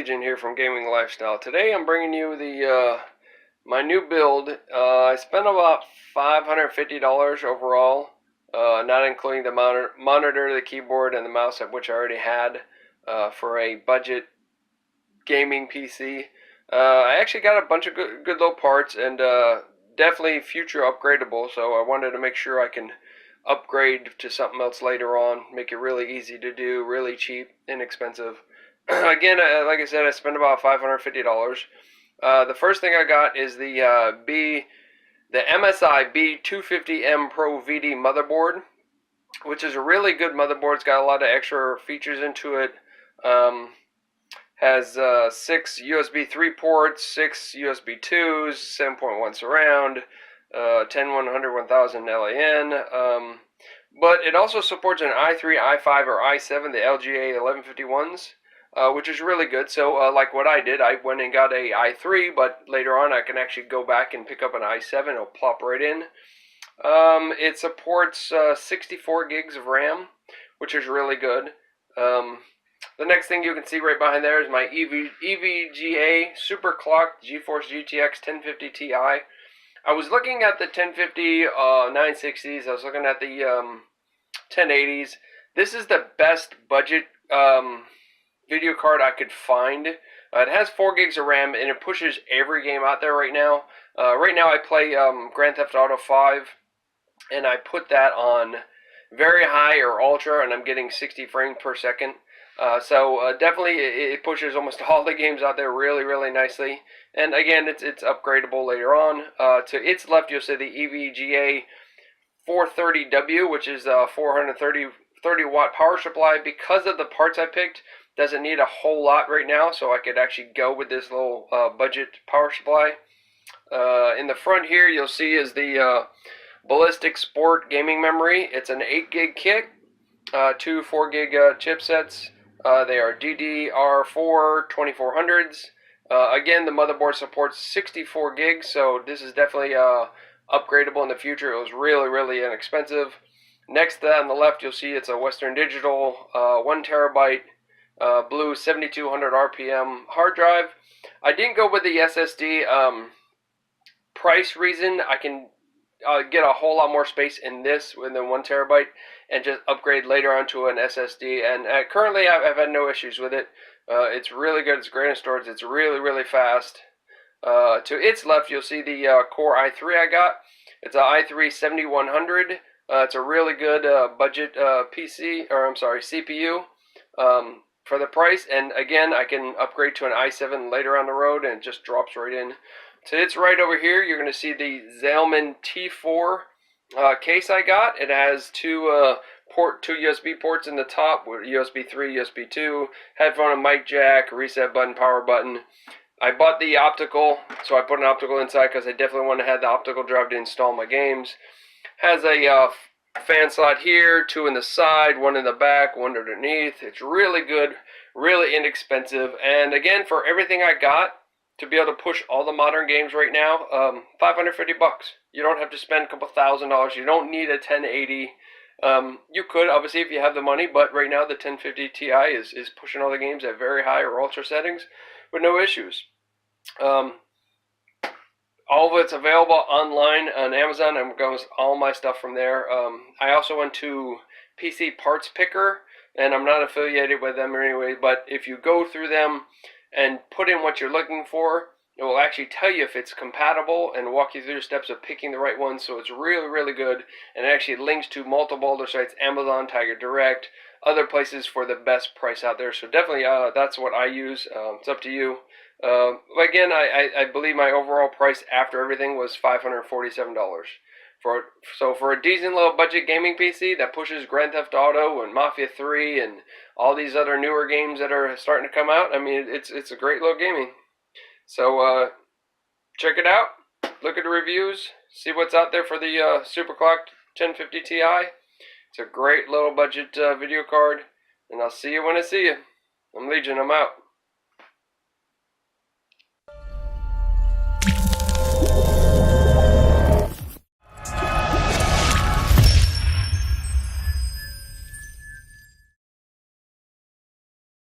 Legion here from Gaming Lifestyle. Today I'm bringing you the my new build. I spent about $550 overall, not including the monitor, the keyboard, and the mouse, which I already had for a budget gaming PC. I actually got a bunch of good little parts, and definitely future upgradable, so I wanted to make sure I can upgrade to something else later on, make it really easy to do, really cheap, inexpensive. Again, like I said, I spent about $550. The first thing I got is the MSI B250M Pro VD motherboard, which is a really good motherboard. It's got a lot of extra features into it. Has 6 USB 3 ports, 6 USB 2s, 7.1 surround, 10-100 1000 LAN. But it also supports an i3, i5, or i7, the LGA 1151s. Which is really good. So like what I did, I went and got a i3, but later on I can actually go back and pick up an i7. It'll plop right in. It supports 64 gigs of RAM, which is really good. The next thing you can see right behind there is my EVGA super clocked GeForce GTX 1050 Ti. I was looking at the 1050 960s. I was looking at the 1080s. This is the best budget video card I could find. It has 4 gigs of RAM, and it pushes every game out there right now. Right now I play Grand Theft Auto 5, and I put that on very high or ultra, and I'm getting 60 frames per second. So definitely it pushes almost all the games out there really nicely. And again, it's upgradable later on. To its left, you'll see the EVGA 430W, which is a 430 watt power supply. Because of the parts I picked, doesn't need a whole lot right now, so I could actually go with this little budget power supply. In the front here, you'll see is the Ballistic Sport gaming memory. It's an 8 gig kit, 2 4 gig chipsets. They are DDR4 2400s. Again, the motherboard supports 64 gigs, so this is definitely upgradable in the future. It was really inexpensive. Next, on the left, you'll see it's a Western Digital 1 terabyte blue 7200 RPM hard drive. I didn't go with the SSD price reason. I can get a whole lot more space in this than 1 terabyte and just upgrade later on to an SSD. And currently I've had no issues with it. It's really good. It's great in storage. It's really fast. To its left, you'll see the Core i3 I got. It's an i3 7100. It's a really good budget CPU. For the price, and again, I can upgrade to an i7 later on the road, and it just drops right in. To its right over here, you're going to see the Zalman T4 case I got. It has two USB ports in the top, with USB 3, USB 2, headphone and mic jack, reset button, power button. I bought the optical, so I put an optical inside because I definitely want to have the optical drive to install my games. Has a fan slot here, 2 in the side, 1 in the back, 1 underneath. It's really good, really inexpensive, and again, for everything I got, to be able to push all the modern games right now, $550. You don't have to spend a couple $1,000s. You don't need a 1080. You could, obviously, if you have the money, but right now the 1050 Ti is pushing all the games at very high or ultra settings with no issues. All of it's available online on Amazon. I'm going with all my stuff from there. I also went to PCPartsPicker, and I'm not affiliated with them or anyway, but if you go through them and put in what you're looking for, it will actually tell you if it's compatible and walk you through the steps of picking the right one. So it's really good, and it actually links to multiple other sites, Amazon, Tiger Direct, other places for the best price out there. So definitely that's what I use. It's up to you. Again, I believe my overall price after everything was $547. So for a decent little budget gaming PC that pushes Grand Theft Auto and Mafia 3 and all these other newer games that are starting to come out, I mean, it's a great little gaming. So check it out, look at the reviews, see what's out there for the superclocked 1050 Ti. It's a great little budget video card, and I'll see you when I see you. I'm Legion, I'm out.